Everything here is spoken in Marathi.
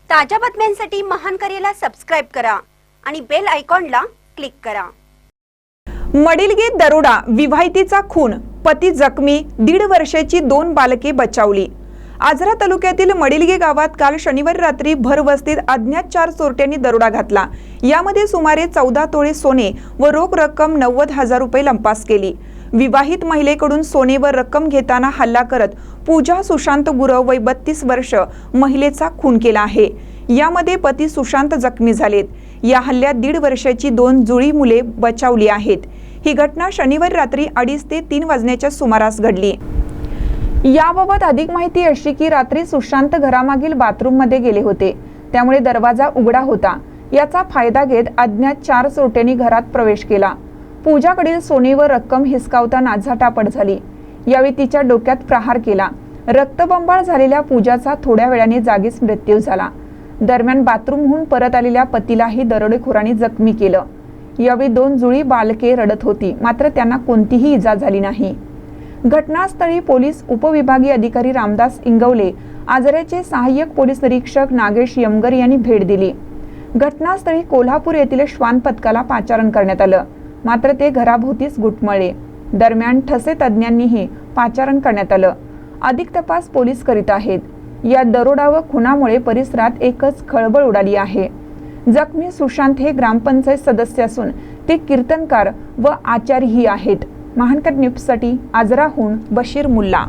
ताज्या बातम्यांसाठी महान करेला सबस्क्राइब करा आणि बेल आयकॉनला क्लिक करा। मडिलगे दरोडा, विवाहितेचा खून, पती जखमी, 1.5 वर्षाची 2 बालके बचावली। आजरा तालुक्यातील मडिलगे गावात काल शनिवारी रात्री भरवस्तीत अज्ञात 4 चोरट्यांनी दरोडा घातला। यामध्ये सुमारे 14 तोळे सोने व रोख रक्कम 90,000 रुपये लंपास केली। विवाहित महिलेकडून सोने व रक्कम घेताना हल्ला करत पूजा सुशांत गुरव वय 32 वर्ष महिलेचा खून केला आहे। यामध्ये पती सुशांत जखमी झालेत। या हल्ल्यात 1.5 वर्षाची 2 जुळी मुले बचावली आहेत। ही घटना शनिवारी रात्री 2:30 ते 3 वाजण्याच्या सुमारास घडली। याबाबत अधिक माहिती अशी की रात्री सुशांत घरामागील बाथरूम मध्ये गेले होते, त्यामुळे दरवाजा उघडा होता। याचा फायदा घेत अज्ञात 4 चोरट्यांनी घरात प्रवेश केला। पूजाकडील सोने व रक्कम हिसकावताना झटापट झाली। यावेळी तिच्या डोक्यात प्रहार केला। रक्तबंबाळ झालेल्या पूजाचा थोड्या वेळाने जागीच मृत्यू झाला। दरम्यान बाथरूमहून परत आलेल्या पतीलाही दरोडेखोरांनी जखमी केलं। यावेळी 2 जुळी बालके रडत होती, मात्र त्यांना कोणतीही इजा झाली नाही। घटनास्थळी पोलीस उपविभागीय अधिकारी रामदास इंगवले, आजऱ्याचे सहाय्यक पोलीस निरीक्षक नागेश यमगर यांनी भेट दिली। घटनास्थळी कोल्हापूर येथील श्वान पथकाला पाचारण करण्यात आलं, मात्र ते घराभोवतीच घुटमळले। दरम्यान ठसे तज्ञांनीही पाचारण करण्यात आलं। अधिक तपास पोलीस करीत आहेत। या दरोडा व खुनामुळे परिसरात एकच खळबळ उडाली आहे। जखमी सुशांत हे ग्रामपंचायत सदस्य असून ते कीर्तनकार व आचारीही आहेत। महानकर न्यूजसाठी आजराहून बशीर मुल्ला।